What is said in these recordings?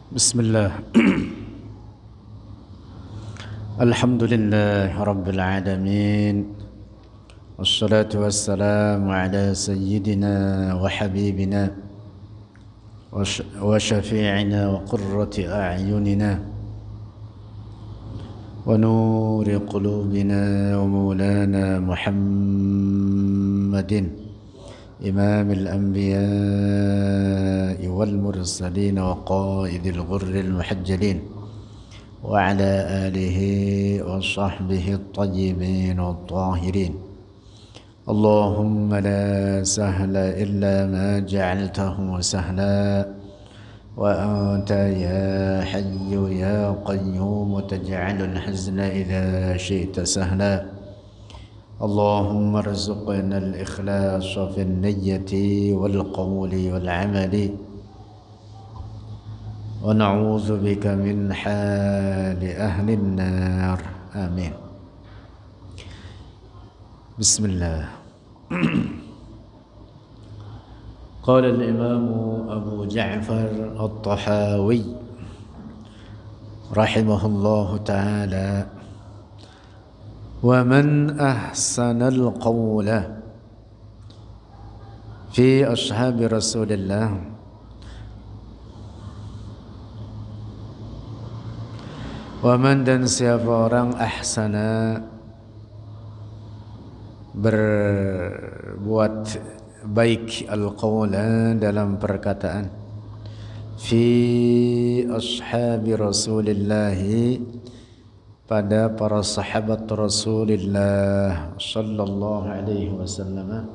Bismillah. Alhamdulillah Rabbil Alamin. Wassalatu wassalamu ala sayyidina wa habibina wa syafi'ina wa qurrati a'yunina wa nuri qulubina wa maulana Muhammadin إمام الأنبياء والمرسلين وقائد الغر المحجلين وعلى آله وصحبه الطيبين الطاهرين اللهم لا سهل إلا ما جعلته سهلا وأنت يا حي يا قيوم تجعل الحزن إذا شئت سهلا اللهم ارزقنا الإخلاص في النية والقول والعمل ونعوذ بك من حال أهل النار آمين. بسم الله. قال الإمام أبو جعفر الطحاوي رحمه الله تعالى: ومن أحسن القول في أصحاب رسول الله ومن dan siapa orang ahsana berbuat baik al-qawla dalam perkataan fi ashabi Rasulillahi pada para sahabat Rasulullah sallallahu alaihi wasallam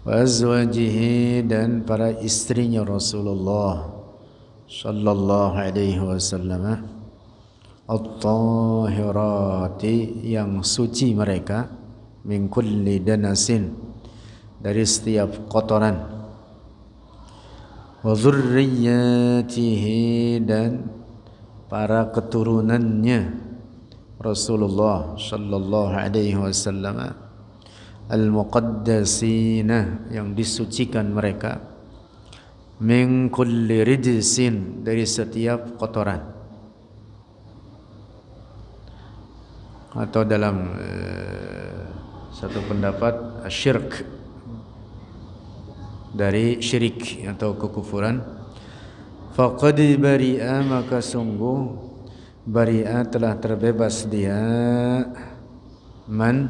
wa azwajihi dan para istrinya Rasulullah sallallahu alaihi wasallam at-tahirati yang suci mereka min kulli danasin dari setiap kotoran wa dzurriyyatihi dan para keturunannya Rasulullah sallallahu alaihi wasallam al-muqaddasina yang disucikan mereka min kulli rijsin dari setiap kotoran, atau dalam satu pendapat syirk, dari syirik atau kekufuran. Faqad bari'a, maka sungguh bari'a telah terbebas dia man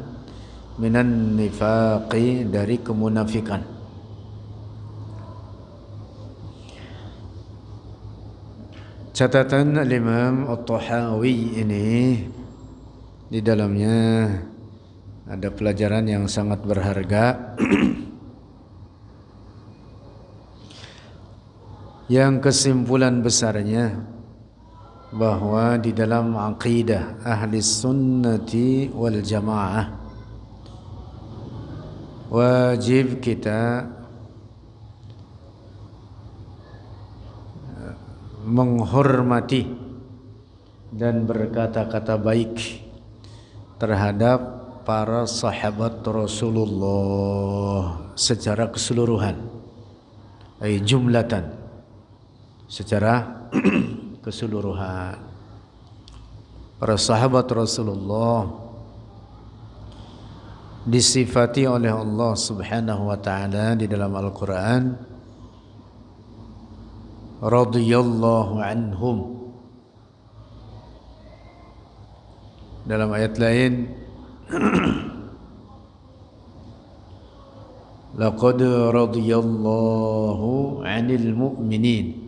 minan nifaqi dari kemunafikan. Catatan Imam At-Tahawi ini di dalamnya ada pelajaran yang sangat berharga. Yang kesimpulan besarnya bahwa di dalam aqidah ahli sunnati wal jamaah wajib kita menghormati dan berkata-kata baik terhadap para sahabat Rasulullah secara keseluruhan, jumlatan, secara keseluruhan. Para sahabat Rasulullah disifati oleh Allah Subhanahu wa taala di dalam Al-Qur'an radhiyallahu anhum. Dalam ayat lain laqad radhiyallahu 'anil mu'minin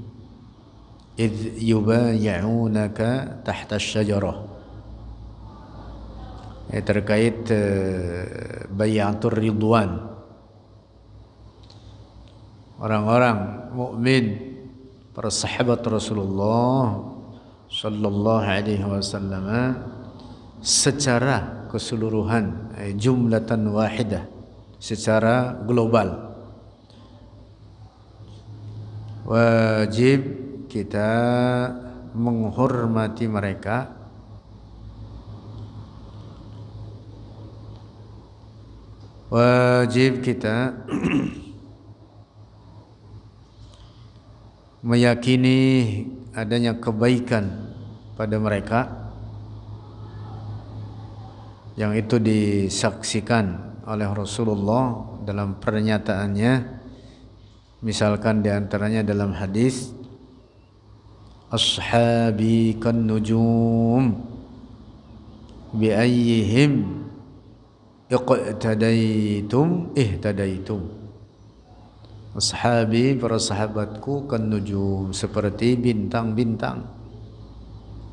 idh yubay'unaka tahta asy-syajarah. Terkait bayatul ridwan, orang-orang mukmin, para sahabat Rasulullah sallallahu alaihi wasallam secara keseluruhan, jumlatan wahidah, secara global. Wajib kita menghormati mereka, wajib kita meyakini adanya kebaikan pada mereka yang itu disaksikan oleh Rasulullah dalam pernyataannya, misalkan diantaranya dalam hadis ashabi kan nujum bi ayyihim iqtadaitum ihtadaitum. Ashabi, para sahabatku, kan nujum, seperti bintang-bintang,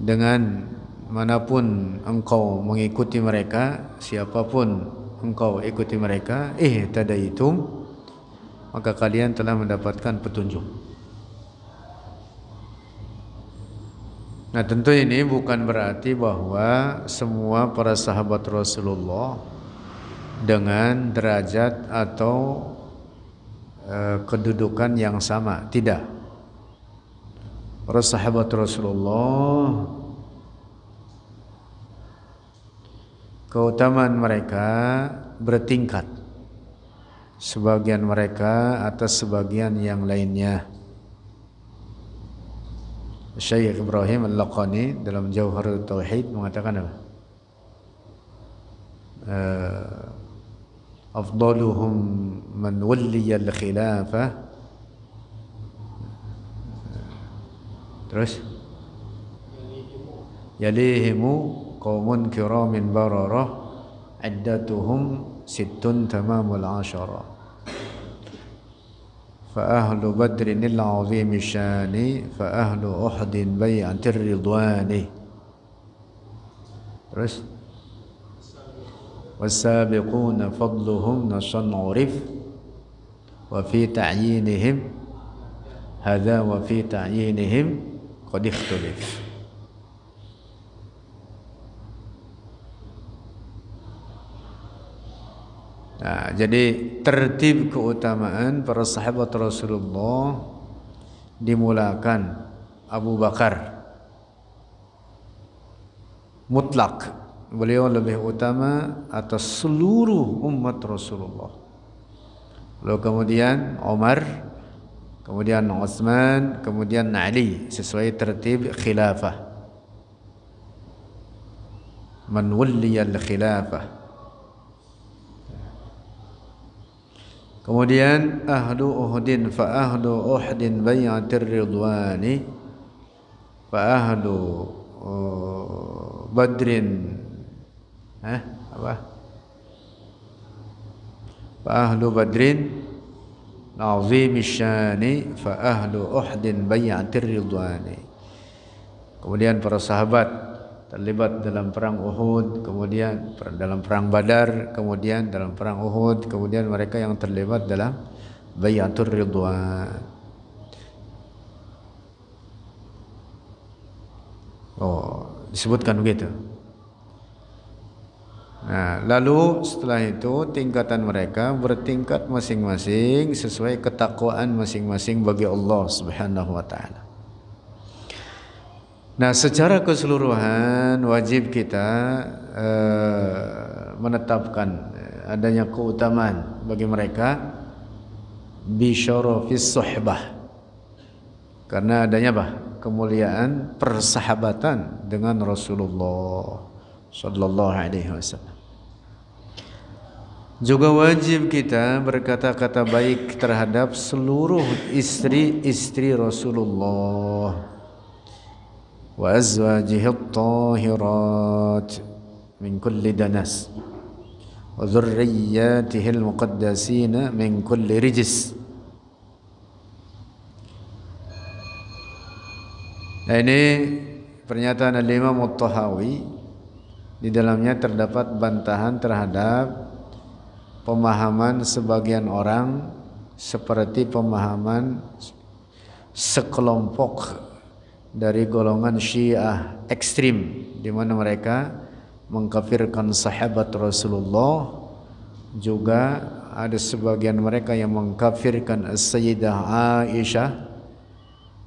dengan manapun engkau mengikuti mereka, siapapun engkau ikuti mereka, ihtadaitum, maka kalian telah mendapatkan petunjuk. Nah, tentu ini bukan berarti bahwa semua para sahabat Rasulullah dengan derajat atau kedudukan yang sama, tidak. Para sahabat Rasulullah, keutamaan mereka bertingkat, sebagian mereka atas sebagian yang lainnya. Syekh Ibrahim Al-Laqani dalam Jauharut Tauhid mengatakan apa? Afdaluhum man walliya al-khilafah. Terus yalihimu qaumun kiramin bararah iddatuhum sittun tamamul ashara fa ahlu badrin al-azim syani fa ahlu uhdin bai'atir ridwani. Terus wasabiquna fadluhum nasan urif wa fi ta'yinihim hadha wa fi ta'yinihim qad ikhtalif. Nah, jadi tertib keutamaan para sahabat Rasulullah dimulakan Abu Bakar mutlak, beliau lebih utama atas seluruh umat Rasulullah. Lalu kemudian Umar, kemudian Utsman, kemudian Ali, sesuai tertib khilafah. Man walliya al-khilafah. Kemudian ahlu Uhdin fa ahlu Uhdin bai'atir ridwani fa ahlu Badrin fa ahlu Badrin azim syani fa ahlu Uhdin bai'atir ridwani. Kemudian para sahabat terlibat dalam perang Uhud, kemudian dalam perang Badar, kemudian dalam perang Uhud, kemudian mereka yang terlibat dalam bai'atur ridwan. Disebutkan begitu. Nah, lalu setelah itu tingkatan mereka bertingkat masing-masing sesuai ketakwaan masing-masing bagi Allah Subhanahu wa taala. Nah, secara keseluruhan wajib kita menetapkan adanya keutamaan bagi mereka bisyarafis suhbah, karena adanya kemuliaan persahabatan dengan Rasulullah sallallahu alaihi wasallam. Juga wajib kita berkata-kata baik terhadap seluruh istri-istri Rasulullah wa azwajihi at-tahirat min kulli danas wa dhurriyyatihi al-muqaddasina min kulli rijis. Nah, ini pernyataan Al-Imam At-Tahawi, di dalamnya terdapat bantahan terhadap pemahaman sebagian orang seperti pemahaman sekelompok dari golongan Syiah ekstrim, di mana mereka mengkafirkan sahabat Rasulullah. Juga ada sebagian mereka yang mengkafirkan Sayyidah Aisyah,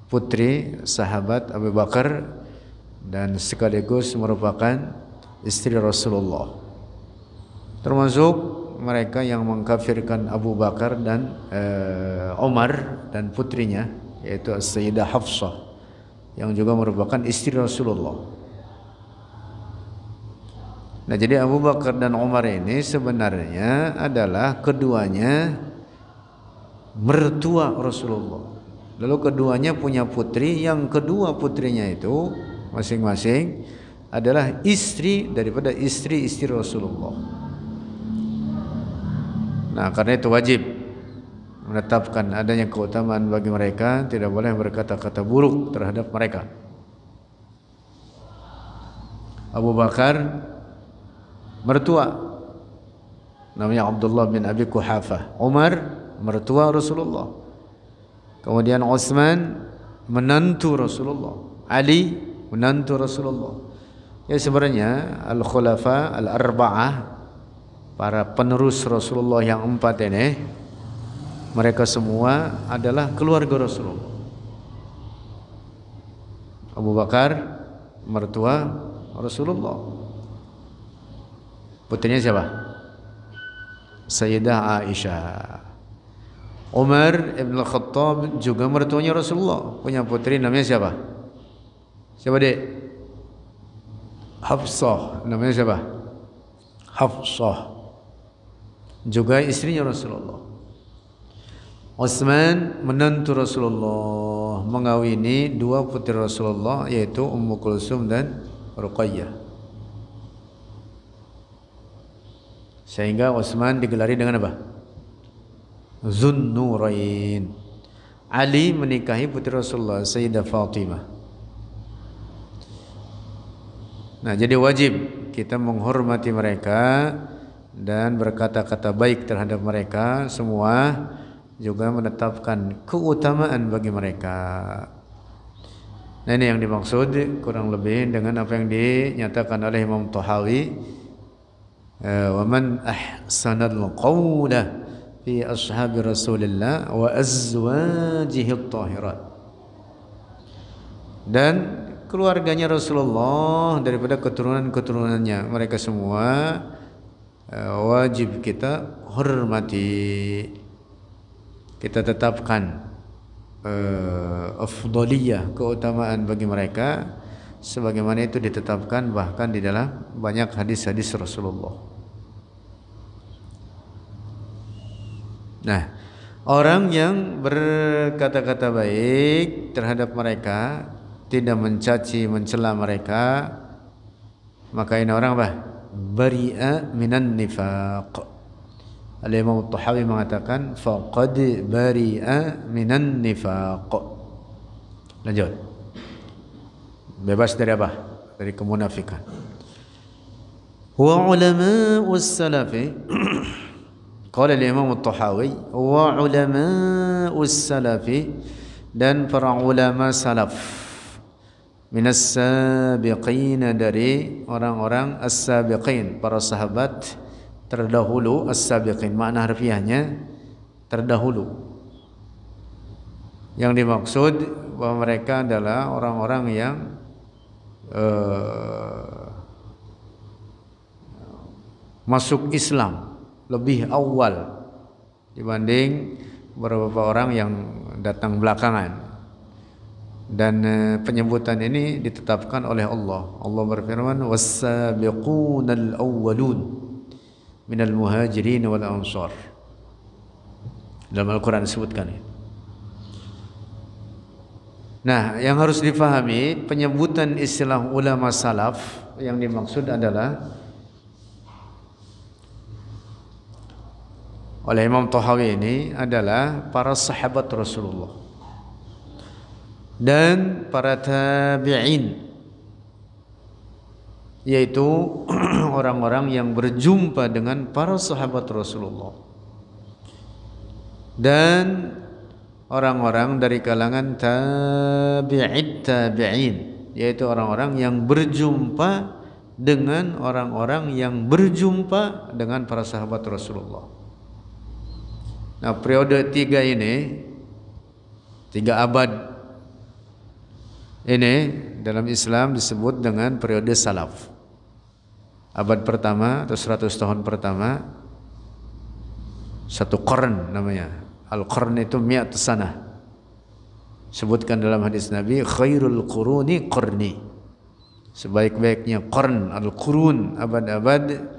putri sahabat Abu Bakar dan sekaligus merupakan istri Rasulullah. Termasuk mereka yang mengkafirkan Abu Bakar dan Umar dan putrinya, yaitu Sayyidah Hafsah yang juga merupakan istri Rasulullah. Nah, jadi Abu Bakar dan Umar ini sebenarnya adalah keduanya mertua Rasulullah. Lalu keduanya punya putri, yang kedua putrinya itu masing-masing adalah istri daripada istri-istri Rasulullah. Nah, karena itu wajib menetapkan adanya keutamaan bagi mereka, tidak boleh berkata-kata buruk terhadap mereka. Abu Bakar mertua namanya Abdullah bin Abi Quhafah. Umar mertua Rasulullah. Kemudian Utsman menantu Rasulullah. Ali menantu Rasulullah. Ya, sebenarnya al-khulafa al-arba'ah, para penerus Rasulullah yang 4 ini, mereka semua adalah keluarga Rasulullah. Abu Bakar mertua Rasulullah. Putrinya siapa? Sayyidah Aisyah. Umar ibn al-Khattab juga mertuanya Rasulullah, punya putri namanya siapa? Siapa dek? Hafsah. Namanya siapa? Hafsah, juga istrinya Rasulullah. Utsman menantu Rasulullah, mengawini 2 putri Rasulullah, yaitu Ummu Kulsum dan Ruqayyah. Sehingga Utsman digelari dengan apa? Zunnurain. Ali menikahi putri Rasulullah, Sayyidah Fatimah. Nah, jadi wajib kita menghormati mereka dan berkata-kata baik terhadap mereka semua, juga menetapkan keutamaan bagi mereka. Nah, ini yang dimaksud kurang lebih dengan apa yang dinyatakan oleh Imam Tahawi, wa man ahsanal qawla fi ashabi Rasulillah wa azwajihi at-tahirat. Dan keluarganya Rasulullah daripada keturunan-keturunannya, mereka semua wajib kita hormati. Kita tetapkan afdaliyah, keutamaan bagi mereka, sebagaimana itu ditetapkan bahkan di dalam banyak hadis-hadis Rasulullah. Nah, orang yang berkata-kata baik terhadap mereka, tidak mencaci, mencela mereka, maka ini orang apa? Bari'a minan nifaq. Al-Imam Tahawi mengatakan faqad bari'a minan nifaq. Lanjut. Bebas dari apa? Dari kemunafikan. Wa ulama'us salafi qala al-Imam Tahawi wa ulama'us salafi, dan para ulama salaf, minas sabiqin, dari orang-orang as-sabiqin, para sahabat terdahulu. As-sabiqin makna harfiahnya terdahulu. Yang dimaksud bahwa mereka adalah orang-orang yang masuk Islam lebih awal dibanding beberapa orang yang datang belakangan. Dan penyebutan ini ditetapkan oleh Allah. Allah berfirman, was-sabiqunal awwalun minal muhajirin wal ansar. Dalam Al-Quran disebutkan ini. Nah, yang harus difahami, penyebutan istilah ulama salaf yang dimaksud adalah oleh Imam Tahawi ini adalah para sahabat Rasulullah dan para tabi'in, yaitu orang-orang yang berjumpa dengan para sahabat Rasulullah, dan orang-orang dari kalangan tabi'it tabi'in, yaitu orang-orang yang berjumpa dengan orang-orang yang berjumpa dengan para sahabat Rasulullah. Nah, periode 3 ini, 3 abad ini dalam Islam disebut dengan periode salaf. Abad pertama atau 100 tahun pertama, 1 qarn namanya. Al-qarn itu mi'at sanah. Sebutkan dalam hadis Nabi, khairul quruni qarni. Sebaik-baiknya qarn, al-qurun, abad-abad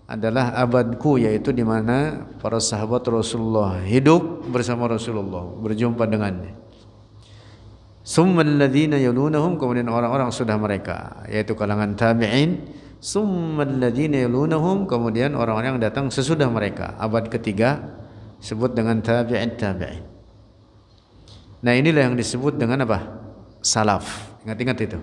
adalah abadku, yaitu di mana para sahabat Rasulullah hidup bersama Rasulullah, berjumpa dengannya. Summal ladzina yalunahum, kemudian orang-orang sudah mereka, yaitu kalangan tabi'in. Summal ladzina yalunahum, kemudian orang-orang yang datang sesudah mereka, abad ketiga, sebut dengan tabi'in. Nah, inilah yang disebut dengan apa? Salaf. Ingat-ingat itu.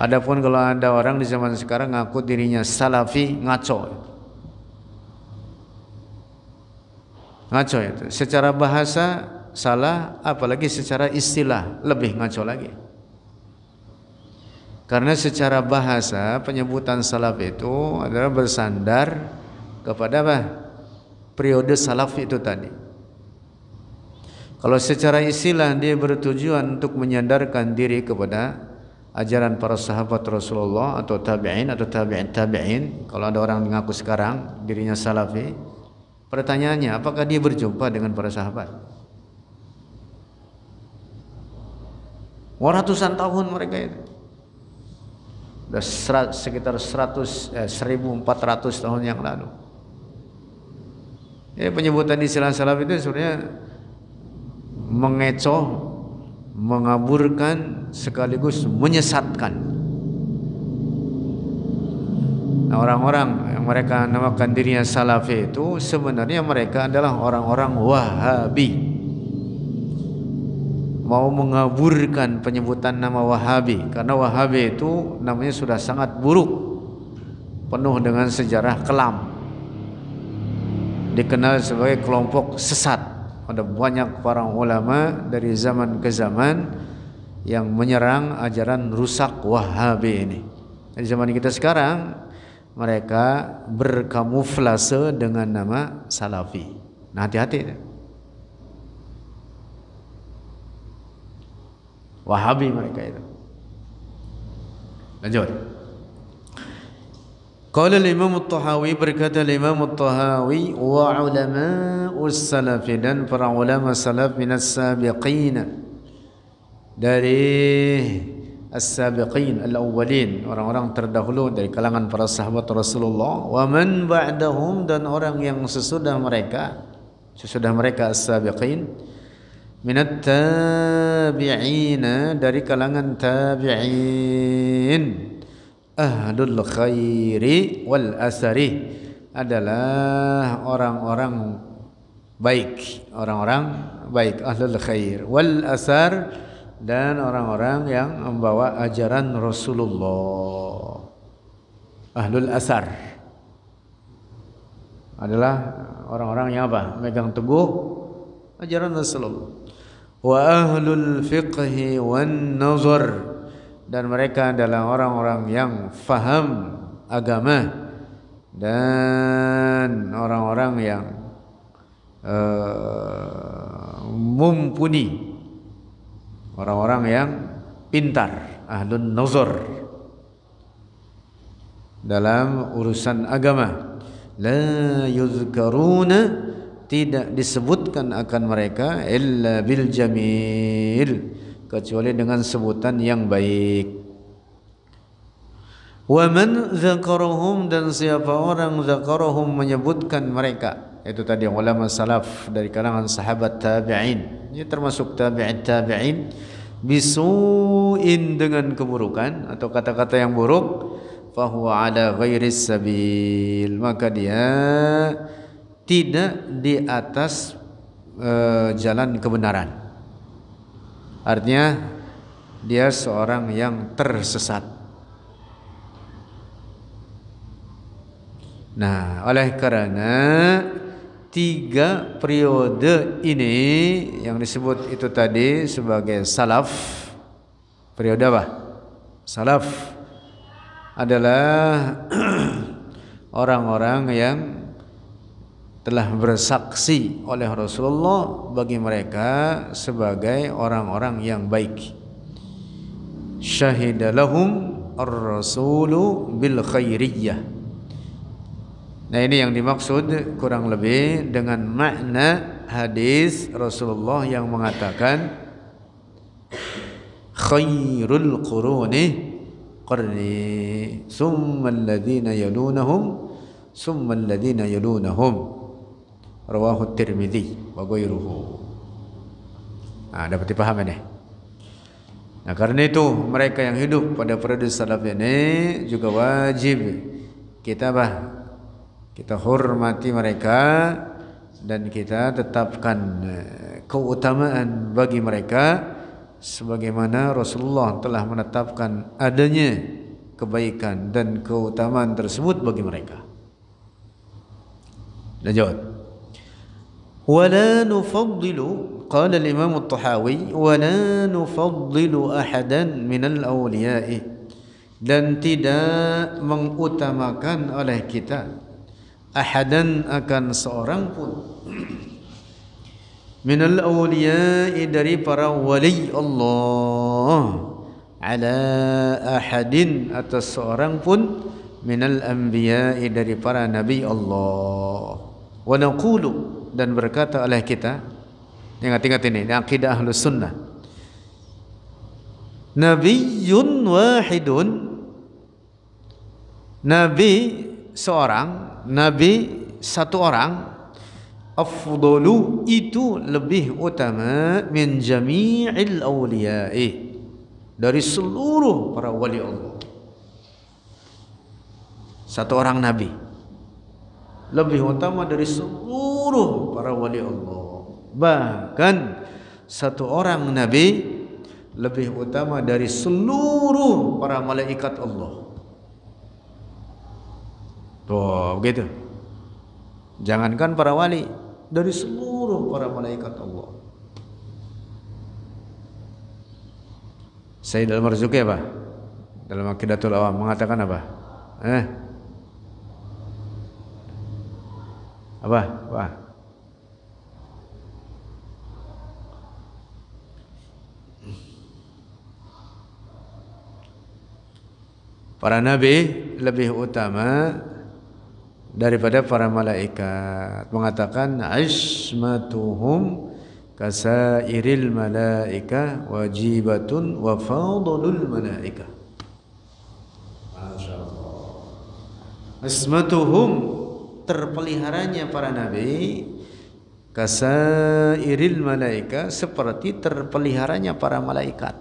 Adapun kalau ada orang di zaman sekarang ngaku dirinya salafi, ngaco itu. Secara bahasa salah, apalagi secara istilah lebih ngaco lagi. Karena secara bahasa penyebutan salaf itu adalah bersandar kepada apa? Periode salaf itu tadi. Kalau secara istilah dia bertujuan untuk menyandarkan diri kepada ajaran para sahabat Rasulullah atau tabi'in atau tabi'in. Kalau ada orang mengaku sekarang dirinya salafi, pertanyaannya, apakah dia berjumpa dengan para sahabat? Ratusan tahun mereka itu. Sudah sekitar 1400 tahun yang lalu. Penyebutan istilah salaf itu sebenarnya mengecoh, mengaburkan, sekaligus menyesatkan. Nah, orang-orang yang mereka namakan dirinya salafi itu sebenarnya mereka adalah orang-orang Wahabi. Mau mengaburkan penyebutan nama Wahabi, karena Wahabi itu namanya sudah sangat buruk, penuh dengan sejarah kelam, dikenal sebagai kelompok sesat. Ada banyak para ulama dari zaman ke zaman yang menyerang ajaran rusak Wahabi ini. Di zaman kita sekarang mereka berkamuflase dengan nama salafi. Nah, hati-hati. Wahabi mereka itu. Lanjut. Qala al-Imam At-Tahawi, berkata Imam At-Tahawi, wa ulama'us salaf, dan para ulama salaf minas sabiqin, dari as-sabiqin al-awwalin, orang-orang terdahulu dari kalangan para sahabat Rasulullah, wa man ba'dahum, dan orang yang sesudah mereka as-sabiqin, minat tabi'ina, dari kalangan tabi'in, ahlul khairi wal asari, adalah orang-orang baik, ahlul khair wal asar, dan orang-orang yang membawa ajaran Rasulullah. Ahlul asar adalah orang-orang yang apa? Megang teguh ajaran Rasulullah. Wa ahlul fiqhi wan nazar, dan mereka adalah orang-orang yang faham agama dan orang-orang yang mumpuni, orang-orang yang pintar, ahlun nazar dalam urusan agama. La yuzkaruna, tidak disebutkan akan mereka illa bil jamil, kecuali dengan sebutan yang baik. Wa man dzakarahum, dan siapa orang dzakarahum menyebutkan mereka, itu tadi ulama salaf dari kalangan sahabat tabi'in, ini termasuk tabi'in, bisu'in, dengan keburukan atau kata-kata yang buruk, fahuwa ala ghairis sabil, maka dia tidak di atas jalan kebenaran. Artinya dia seorang yang tersesat. Nah, oleh karena 3 periode ini yang disebut itu tadi sebagai salaf. Periode apa? Salaf adalah orang-orang yang telah bersaksi oleh Rasulullah bagi mereka sebagai orang-orang yang baik. Syahida lahum ar-rasulu bil khairiyyah. Nah, ini yang dimaksud kurang lebih dengan makna hadis Rasulullah yang mengatakan khairul quruni qarni summa alladhina yalunahum summa alladhina yalunahum rawahu Tirmidzi wa ghairuhu. Dapat dipahami nih. Nah, karena itu mereka yang hidup pada periode salaf ini juga wajib kita hormati mereka dan kita tetapkan keutamaan bagi mereka sebagaimana Rasulullah telah menetapkan adanya kebaikan dan keutamaan tersebut bagi mereka. Lanjut. ولا نفضل قال الإمام الطحاوي ولا نفضل أحدا من الأولياء dan tidak mengutamakan oleh kita ahadan akan seorang pun minal awliya'i dari para wali Allah ala ahadin atas seorang pun minal anbiya'i dari para nabi Allah. Wa naqulu dan berkata oleh kita, ingat-ingat ini akidah Ahlus Sunnah, nabiyyun wahidun, nabi seorang, nabi satu orang, afdalu itu lebih utama min jami'il awliya'i dari seluruh para wali Allah. Satu orang nabi lebih utama dari seluruh para wali Allah. Bahkan satu orang nabi lebih utama dari seluruh para malaikat Allah. Tuh, begitu. Jangankan para wali, dari seluruh para malaikat Allah. Sayyid Al-Marzuki apa? Dalam Aqidatul Awam mengatakan apa? Apa? Para nabi lebih utama daripada para malaikat. Mengatakan ismatuhum kasairil malaika wajibatun wa fadlul malaika. Masyaallah. Ismatuhum, terpeliharanya para nabi, kasairil malaika, seperti terpeliharanya para malaikat.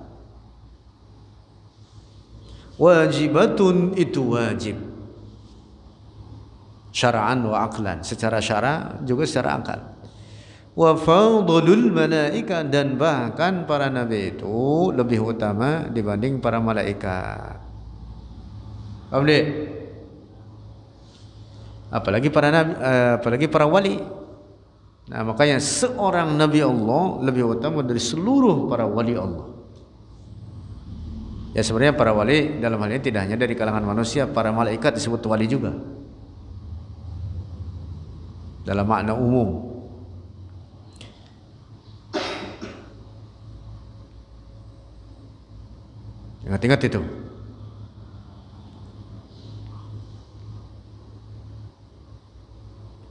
Wajibatun, itu wajib syara'an wa aqlan, secara syara juga secara akal. Wa fadlul malaika, dan bahkan para nabi itu lebih utama dibanding para malaikat. Paham dek? Apalagi para nabi, apalagi para wali. Nah, makanya seorang nabi Allah lebih utama dari seluruh para wali Allah. Ya, sebenarnya para wali dalam hal ini tidak hanya dari kalangan manusia, para malaikat disebut wali juga dalam makna umum. Ingat-ingat itu.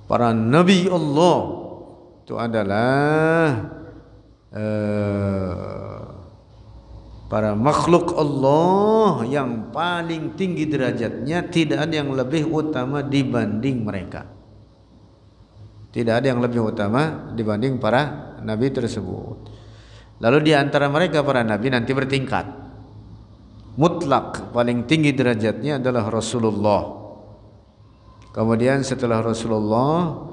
Para nabi Allah itu adalah para makhluk Allah yang paling tinggi derajatnya, tidak ada yang lebih utama dibanding mereka. Tidak ada yang lebih utama dibanding para nabi tersebut. Lalu di antara mereka para nabi nanti bertingkat. Mutlak paling tinggi derajatnya adalah Rasulullah. Kemudian setelah Rasulullah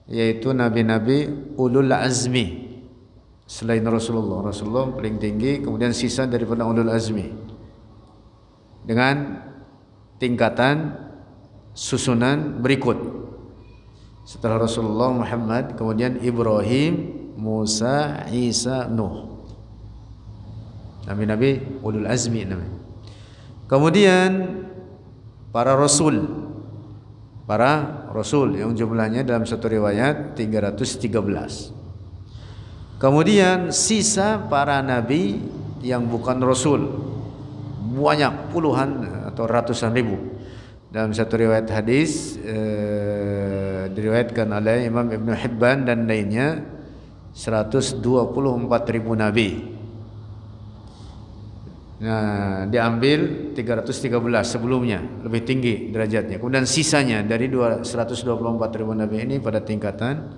yaitu nabi-nabi ulul azmi. Selain Rasulullah paling tinggi, kemudian sisa daripada ulul azmi dengan tingkatan susunan berikut. Setelah Rasulullah Muhammad, kemudian Ibrahim, Musa, Isa, Nuh. Nabi-nabi ulul azmi namanya. Kemudian para rasul yang jumlahnya dalam satu riwayat 313. Kemudian sisa para nabi yang bukan rasul, banyak, puluhan atau ratusan ribu. Dalam satu riwayat hadis diriwayatkan oleh Imam Ibn Hibban dan lainnya, 124.000 nabi. Nah, diambil 313 sebelumnya, lebih tinggi derajatnya. Kemudian sisanya dari 124.000 nabi ini pada tingkatan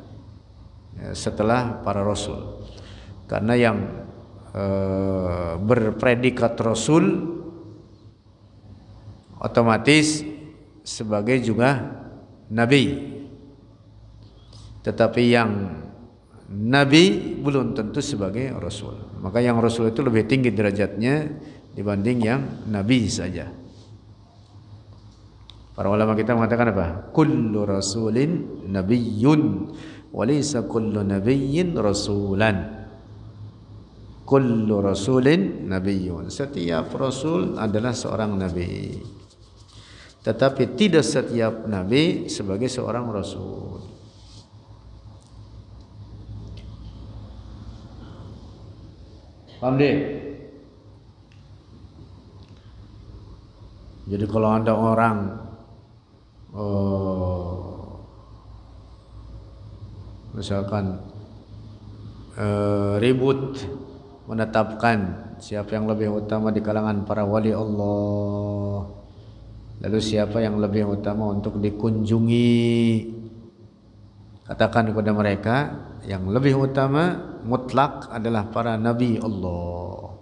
setelah para rasul. Karena yang berpredikat rasul otomatis sebagai juga nabi. Tetapi yang nabi belum tentu sebagai rasul. Maka yang rasul itu lebih tinggi derajatnya dibanding yang nabi saja. Para ulama kita mengatakan apa? Kullu rasulin nabiyyun wa laysa kullu nabiyyin rasulan. Kullu rasulin nabiyyun. Setiap rasul adalah seorang nabi. Tetapi tidak setiap nabi sebagai seorang rasul. Paham deh? Jadi kalau ada orang misalkan ribut menetapkan siapa yang lebih utama di kalangan para wali Allah, lalu siapa yang lebih utama untuk dikunjungi, katakan kepada mereka yang lebih utama mutlak adalah para nabi Allah.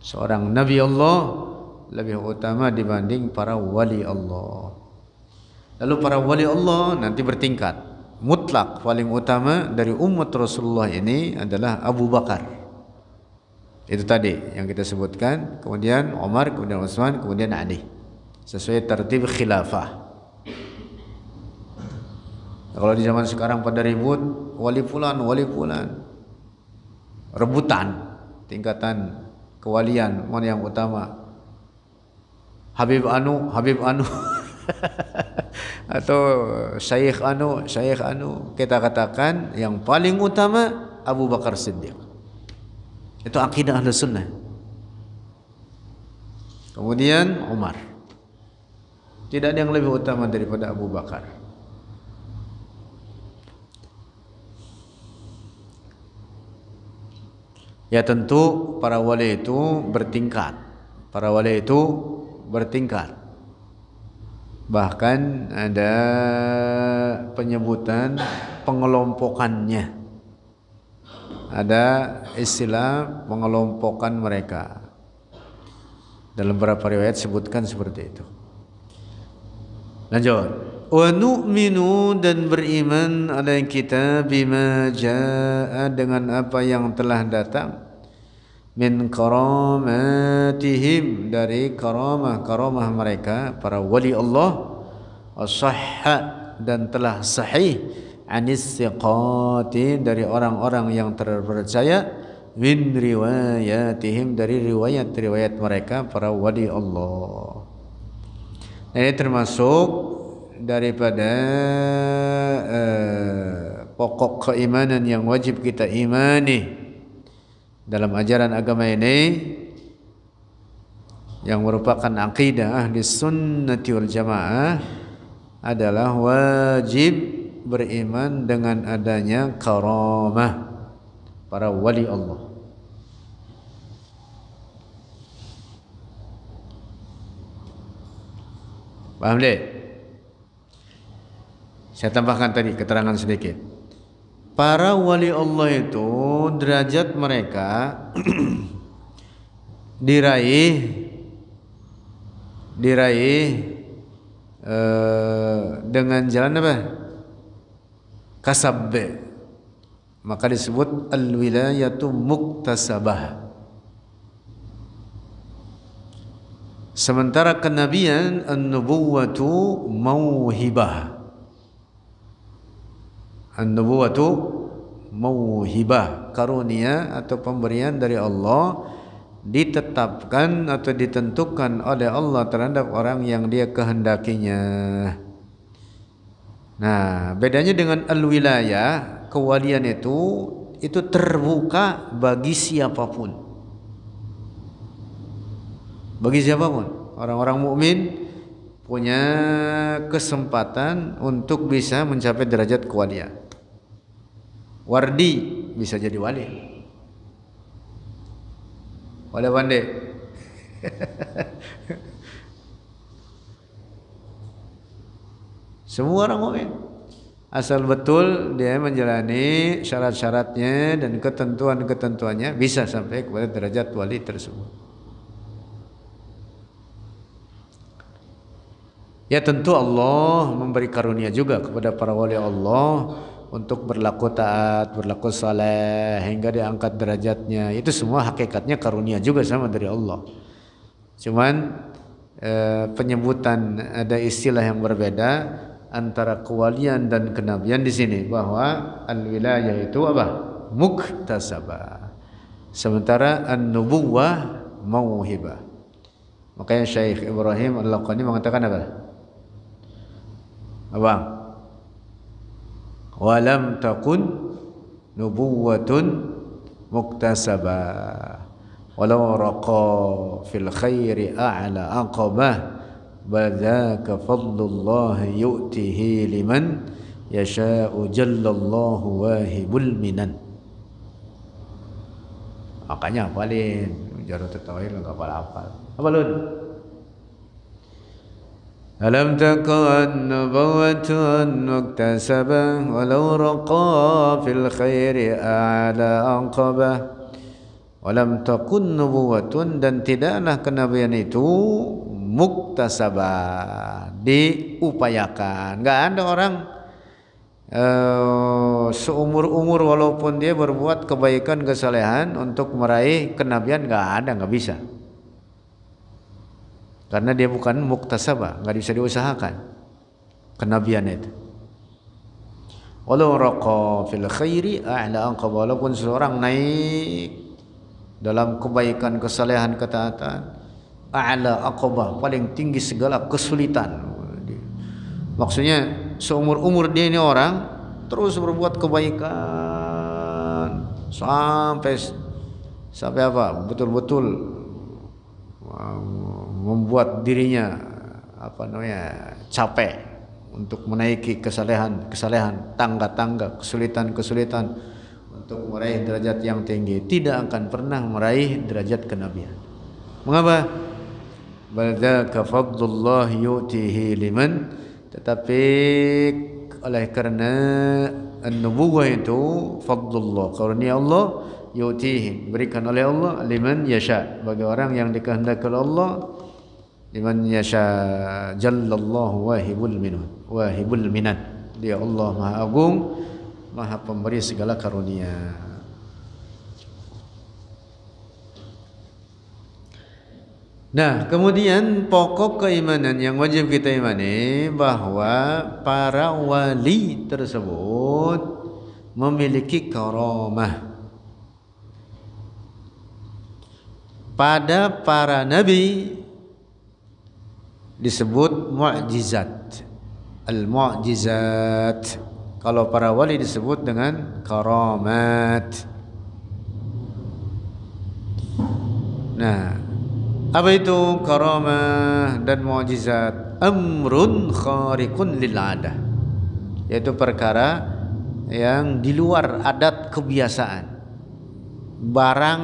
Seorang nabi Allah lebih utama dibanding para wali Allah. Lalu para wali Allah nanti bertingkat. Mutlak paling utama dari umat Rasulullah ini adalah Abu Bakar. Itu tadi yang kita sebutkan. Kemudian Umar, kemudian Utsman, kemudian Ali. Sesuai tertib khilafah. Kalau di zaman sekarang pada ribut wali fulan, rebutan tingkatan kewalian mana yang utama, Habib anu atau Syekh anu, kita katakan yang paling utama Abu Bakar Siddiq. Itu akidah Ahlus Sunnah. Kemudian Umar. Tidak ada yang lebih utama daripada Abu Bakar. Ya tentu para wali itu bertingkat. Bahkan ada penyebutan pengelompokannya. Ada istilah pengelompokan mereka. Dalam beberapa riwayat sebutkan seperti itu. Lanjut. Wa nu'minu, dan beriman ala kita bima jaa, dengan apa yang telah datang, min karamatihim, dari karamah mereka para wali Allah, as-sahha, dan telah sahih, anis siqati, dari orang-orang yang terpercaya, min riwayatihim, dari riwayat mereka para wali Allah. Ini termasuk daripada pokok keimanan yang wajib kita imani dalam ajaran agama ini, yang merupakan akidah ahli sunnati wal jamaah, adalah wajib beriman dengan adanya karamah para wali Allah. Paham deh? Saya tambahkan tadi keterangan sedikit. Para wali Allah itu derajat mereka diraih dengan jalan apa? Kasab. Maka disebut al-wilayatu muktasabah. Sementara kenabian an-nubuwatu mauhibah. An-nubuwatu mauhibah, karunia atau pemberian dari Allah, ditetapkan atau ditentukan oleh Allah terhadap orang yang Dia kehendakinya. Nah, bedanya dengan al-wilayah, kewalian itu terbuka bagi siapapun. Bagi siapapun, orang-orang mukmin punya kesempatan untuk bisa mencapai derajat kewalian. Wardi bisa jadi wali. Wali pandai. Semua orang mukmin. Asal betul dia menjalani syarat-syaratnya dan ketentuan-ketentuannya bisa sampai kepada derajat wali tersebut. Ya tentu Allah memberi karunia juga kepada para wali Allah untuk berlaku taat, berlaku saleh hingga diangkat derajatnya. Itu semua hakikatnya karunia juga sama dari Allah. Cuman penyebutan ada istilah yang berbeda antara kewalian dan kenabian di sini, bahwa al-wilayah itu apa? Muktasabah. Sementara an-nubuwah mauhibah. Makanya Syekh Ibrahim Al-Laqani mengatakan apa? Apa? Walam takun nubuwatun muktasabah walau raqa fil khairi a'la aqabah bal dzaka fadlullah yu'tihi liman yasha'u jallallahu wahibul minan. Makanya hafalin jarut tauhid enggak hafal-hafal. Hafalun. Alam takun nubuwatun muktasabah walau raqa fil khairi a'la aqabah. Walam takun nubuwatun, dan tidaklah kenabian itu muktasabah, diupayakan. Enggak ada orang seumur-umur walaupun dia berbuat kebaikan kesalehan untuk meraih kenabian, enggak bisa. Karena dia bukan muktasabah, enggak bisa diusahakan kenabian itu. Walau raqa fil khairi a'la aqabah, walaupun seorang naik dalam kebaikan, kesalehan, ketaatan, a'la aqabah, paling tinggi segala kesulitan. Maksudnya seumur-umur dia ini orang terus berbuat kebaikan sampai apa? Betul-betul membuat dirinya capek untuk menaiki kesalehan, tangga-tangga, kesulitan untuk meraih derajat yang tinggi, tidak akan pernah meraih derajat kenabian. Mengapa? Badzaka fadlullah yu'tihi liman, tetapi oleh karena an-nubuwah itu fadlullah, karunia Allah, yu'tihi, berikan oleh Allah, liman yasha, bagi orang yang dikehendaki oleh Allah, liman yasha jallallahu wahibul minan. Dia Allah Maha Agung, Maha Pemberi segala karunia. Nah, kemudian pokok keimanan yang wajib kita imani bahwa para wali tersebut memiliki karamah. Pada para nabi disebut mu'jizat, al-mu'jizat. Kalau para wali disebut dengan karamat. Nah, apa itu karamah dan mu'jizat? Amrun khariqun lil 'adah, yaitu perkara yang di luar adat kebiasaan, barang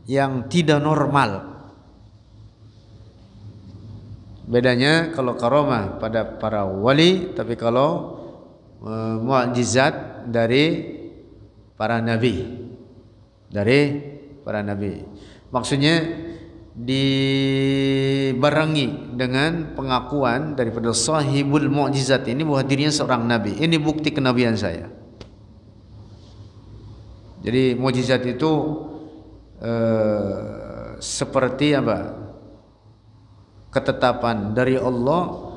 yang tidak normal. Bedanya kalau karamah pada para wali, tapi kalau mu'jizat dari para nabi, maksudnya dibarengi dengan pengakuan daripada sahibul mu'jizat ini bahwa dirinya seorang nabi. Ini bukti kenabian saya. Jadi mu'jizat itu seperti apa? Ketetapan dari Allah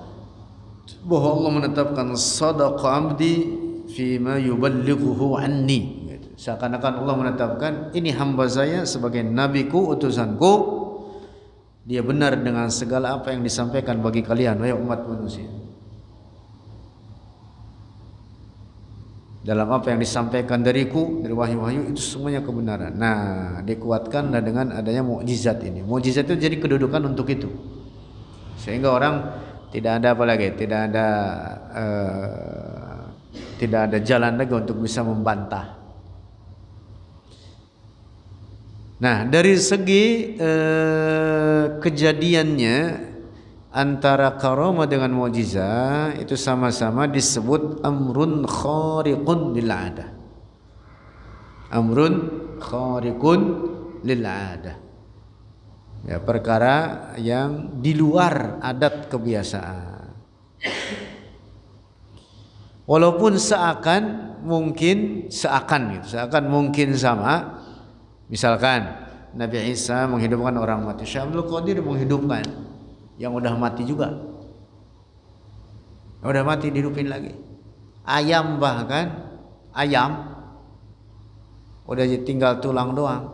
bahwa Allah menetapkan sadaqa abdi fima yuballighuhu anni. Seakan-akan Allah menetapkan ini hamba saya sebagai nabiku, utusanku, dia benar dengan segala apa yang disampaikan bagi kalian wahai umat manusia. Dalam apa yang disampaikan dariku, dari wahyu-wahyu, itu semuanya kebenaran. Nah, dikuatkanlah dengan adanya mukjizat ini. Mukjizat itu jadi kedudukan untuk itu, sehingga orang tidak ada apa lagi, tidak ada Tidak ada jalan lagi untuk bisa membantah. Nah, dari segi kejadiannya antara karamah dengan mukjizat itu sama-sama disebut amrun khariqun lil 'adah. Amrun khariqun lil 'adah. Ya, perkara yang di luar adat kebiasaan. Walaupun seakan mungkin sama. Misalkan Nabi Isa menghidupkan orang mati, Syekh Abdul Qadir menghidupkan yang udah mati juga. Yang udah mati dihidupin lagi. Ayam bahkan, ayam udah tinggal tulang doang,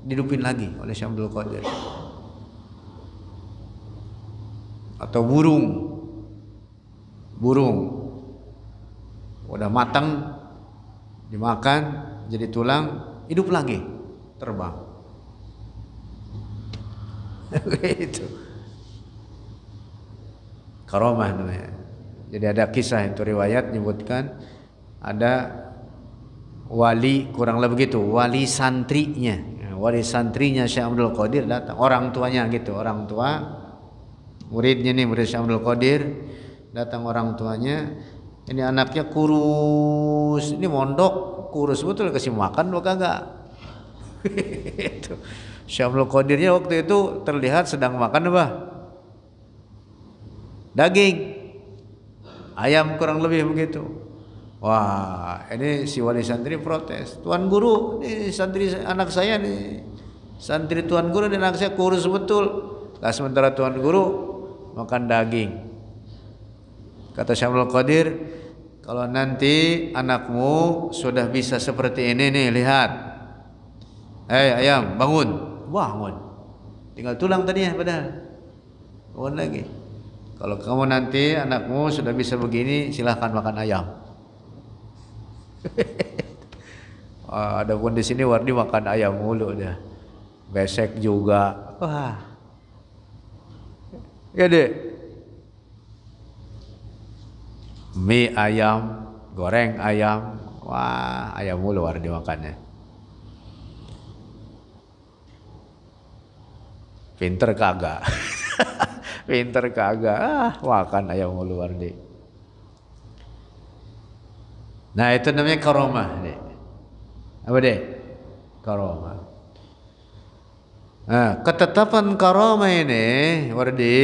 dihidupin lagi oleh Syekh Abdul Qadir. Atau burung udah matang dimakan jadi tulang, hidup lagi, terbang. Itu karamah namanya. Jadi ada kisah itu riwayat menyebutkan ada wali, kurang lebih begitu, wali santrinya Syekh Abdul Qadir datang, orang tuanya gitu, orang tua muridnya nih, murid Syekh Abdul Qadir datang, orang tuanya, ini anaknya kurus, ini mondok kurus betul, kasih makan lo kagak? Itu Syekh Abdul Qadirnya waktu itu terlihat sedang makan apa? Daging ayam, kurang lebih begitu. Wah, ini si wali santri protes, Tuan Guru, ini santri anak saya nih, santri Tuan Guru dan anak saya kurus betul. Lah sementara Tuan Guru makan daging. Kata Syekh Abdul Qadir, kalau nanti anakmu sudah bisa seperti ini nih, lihat. Ayam, bangun. Bangun. Tinggal tulang tadinya padahal. Bangun lagi. Kalau kamu nanti anakmu sudah bisa begini, silahkan makan ayam. Adapun di sini Wardi makan ayam mulu dah. Besek juga. Wah. Ya deh. Mie ayam, goreng ayam. Wah, ayam mulu Wardi makannya. Pinter kagak. Pinter kagak. Makan ayam mulu Wardi. Nah, itu namanya karamah deh. Apa deh? Karamah. Nah, ketetapan karamah ini Wardi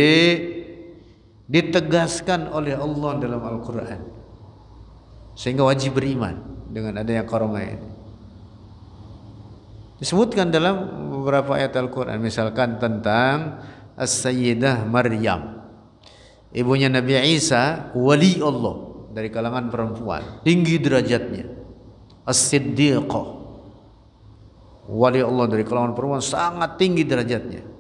ditegaskan oleh Allah dalam Al-Quran, sehingga wajib beriman dengan adanya karamah ini. Disebutkan dalam beberapa ayat Al-Quran, misalkan tentang As-Sayyidah Maryam, ibunya Nabi Isa, wali Allah dari kalangan perempuan, tinggi derajatnya. As-Siddiqah, wali Allah dari kalangan perempuan, sangat tinggi derajatnya.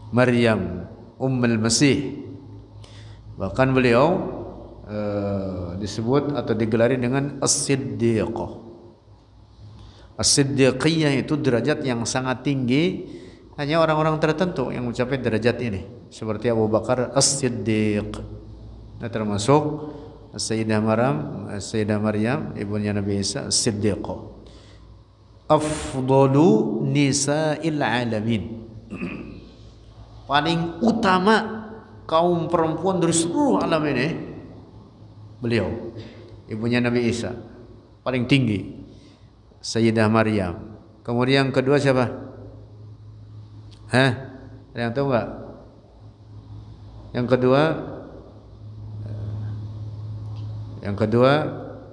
Maryam Ummul Masih, bahkan beliau disebut atau digelari dengan As-Siddiqah. As-Siddiqiyah itu derajat yang sangat tinggi, hanya orang-orang tertentu yang mencapai derajat ini, seperti Abu Bakar As-Siddiq. Nah, termasuk Sayyidah Maryam ibunya Nabi Isa, As-Siddiqah. Afdalu nisa'il alamin, paling utama kaum perempuan dari seluruh alam ini, beliau, ibunya Nabi Isa, paling tinggi, Sayyidah Maryam. Kemudian yang kedua siapa? Ada yang tahu nggak? Yang kedua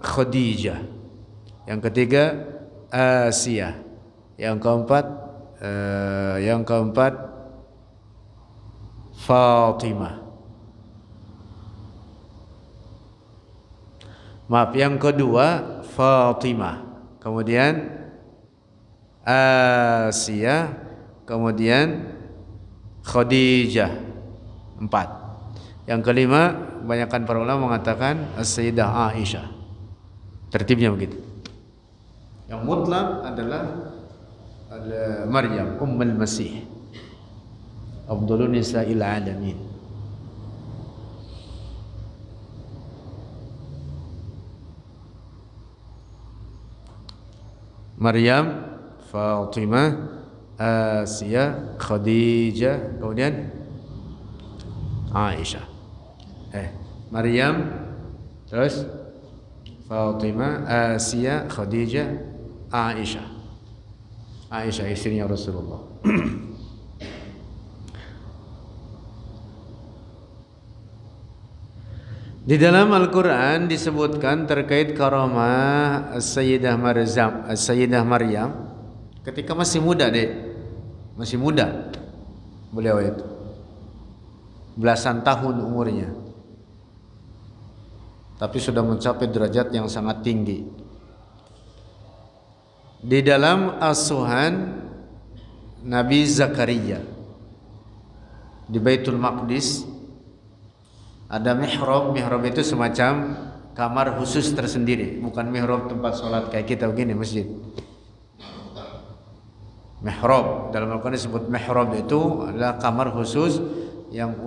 Khadijah. Yang ketiga Asia. Yang keempat Fatimah. Maaf, yang kedua Fatimah, kemudian Asia, kemudian Khadijah, 4. Yang kelima, kebanyakan para ulama mengatakan As-Sayyidah Aisyah. Tertibnya begitu. Yang mutlak adalah Maryam Ummul Masih, afdalun nisa'il alamin. Maryam, Fatimah, Asia, Khadijah, kemudian Aisyah. Maryam, terus Fatimah, Asia, Khadijah, Aisyah. Aisyah istrinya Rasulullah. Di dalam Al-Quran disebutkan terkait karamah Sayyidah Maryam ketika masih muda, masih muda beliau itu, belasan tahun umurnya, tapi sudah mencapai derajat yang sangat tinggi. Di dalam asuhan Nabi Zakaria di Baitul Maqdis ada mihrab. Mihrab itu semacam kamar khusus tersendiri, bukan mihrab tempat sholat kayak kita begini masjid. Mihrab dalam Al-Quran disebut mihrab, itu adalah kamar khusus yang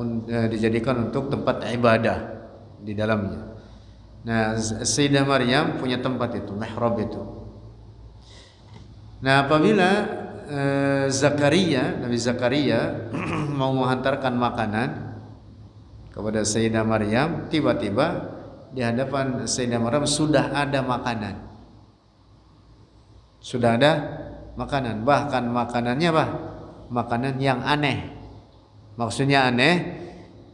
dijadikan untuk tempat ibadah di dalamnya. Nah, Sayyidah Maryam punya tempat itu, mihrab itu. Nah, apabila Nabi Zakaria mau menghantarkan makanan kepada Sayyidah Maryam, tiba-tiba di hadapan Sayyidah Maryam sudah ada makanan. Sudah ada makanan, bahkan makanannya makanan yang aneh. Maksudnya aneh,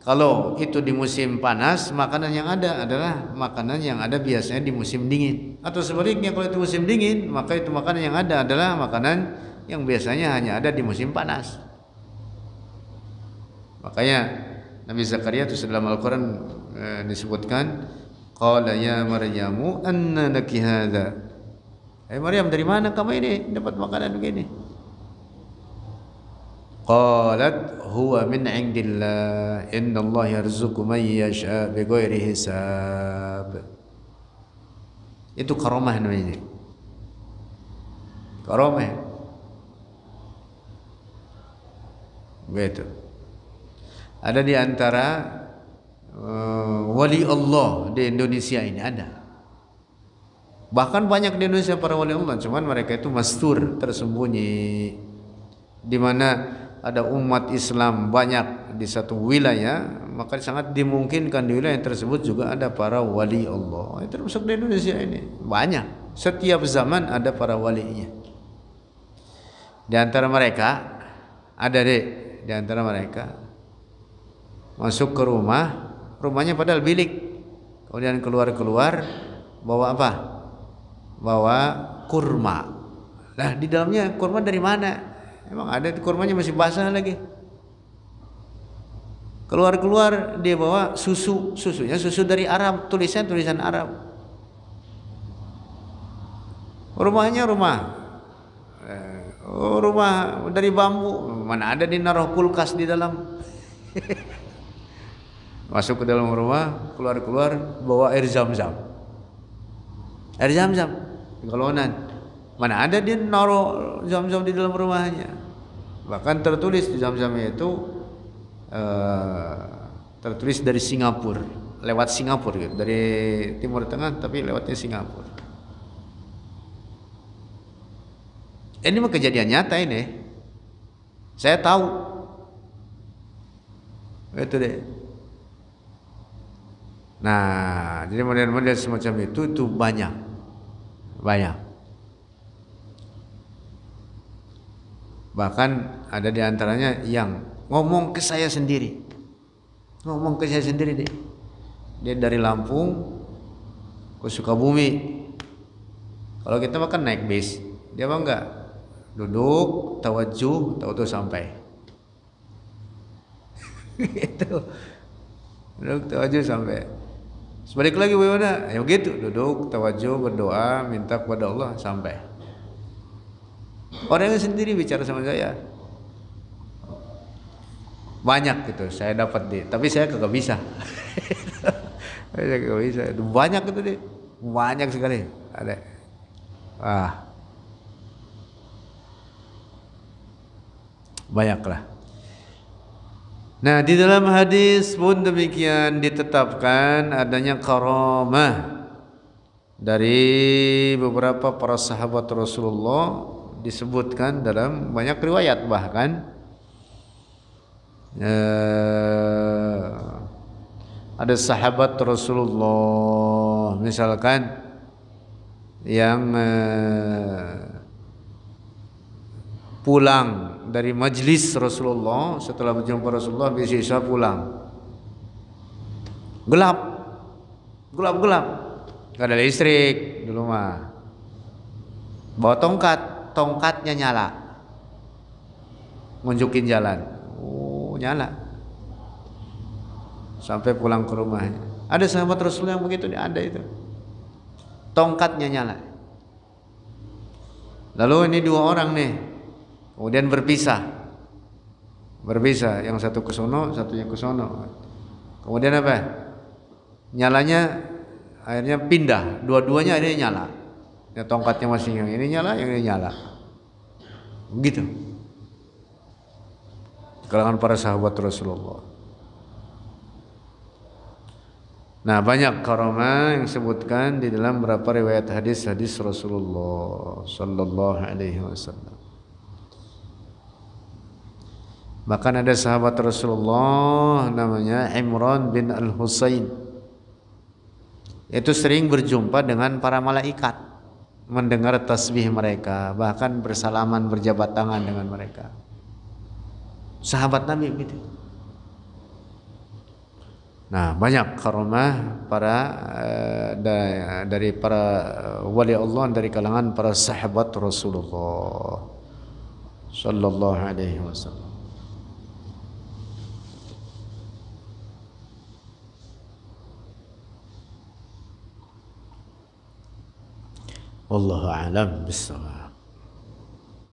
kalau itu di musim panas, makanan yang ada adalah makanan yang ada biasanya di musim dingin. Atau sebaliknya, kalau itu musim dingin, maka itu makanan yang ada adalah makanan yang biasanya hanya ada di musim panas. Makanya Nabi Zakaria itu dalam Al-Quran disebutkan, qala ya Maryamu anna laki hadza. Maryam, dari mana kamu ini dapat makanan begini? Qalat huwa min indillah innallaha yarzuqu man yasha bighairi hisab. Itu karamah namanya. Karamah. Begitu. Ada di antara wali Allah di Indonesia ini ada. Bahkan banyak di Indonesia para wali Allah, cuman mereka itu mastur, tersembunyi. Di mana ada umat Islam banyak di satu wilayah, maka sangat dimungkinkan di wilayah tersebut juga ada para wali Allah. Itu termasuk di Indonesia ini banyak. Setiap zaman ada para walinya. Di antara mereka ada di antara mereka masuk ke rumahnya padahal bilik, kemudian keluar bawa apa? Bawa kurma. Lah, di dalamnya kurma dari mana? Emang ada, kurmanya masih basah lagi. Keluar dia bawa susunya susu dari Arab, tulisan Arab. Rumahnya rumah dari bambu, mana ada dinaruh kulkas di dalam. Masuk ke dalam rumah, keluar bawa air zam-zam di galonan. Mana ada dia naruh zam-zam di dalam rumahnya. Bahkan tertulis di zam-zamnya itu tertulis dari Singapura, lewat Singapura gitu, dari Timur Tengah tapi lewatnya Singapura. Ini mah kejadian nyata ini. Saya tahu. Itu deh. Nah, jadi model-model semacam itu banyak. Bahkan ada di antaranya yang ngomong ke saya sendiri deh. Dia dari Lampung ke Sukabumi. Kalau kita makan naik bis, dia mah enggak. Duduk, tawajuh, tahu-tahu sampai. Gitu. Duduk, tawajuh sampai. Sebalik lagi bagaimana? Ya begitu, duduk, tawajuh, berdoa, minta kepada Allah sampai. Orangnya sendiri bicara sama saya. Banyak gitu saya dapat tapi saya kagak bisa. Saya kagak bisa. Banyak itu deh. Banyak sekali. Ada. Banyaklah. Nah, di dalam hadis pun demikian ditetapkan adanya karamah dari beberapa para sahabat Rasulullah disebutkan dalam banyak riwayat, bahkan ada sahabat Rasulullah misalkan yang pulang dari majlis Rasulullah setelah berjumpa Rasulullah, bisa pulang gelap, nggak ada listrik di rumah, bawa tongkatnya nyala, nunjukin jalan, nyala sampai pulang ke rumahnya. Ada sahabat Rasul yang begitu, ada itu, tongkatnya nyala. Lalu ini dua orang nih, kemudian berpisah, yang satu ke sono, satunya ke sono. Kemudian apa? Nyalanya akhirnya pindah, dua-duanya akhirnya nyala. Ya, tongkatnya masih yang ini nyala, yang ini nyala. Begitu. Kalangan para sahabat Rasulullah. Nah, banyak karamah yang disebutkan di dalam beberapa riwayat hadis-hadis Rasulullah sallallahu alaihi wasallam. Bahkan ada sahabat Rasulullah namanya Imran bin Al-Husain. Itu sering berjumpa dengan para malaikat, mendengar tasbih mereka, bahkan bersalaman, berjabat tangan dengan mereka. Sahabat Nabi gitu. Nah, banyak karamah para dari para wali Allah, dari kalangan para sahabat Rasulullah sallallahu alaihi wasallam. Wallahu a'lam bissawab.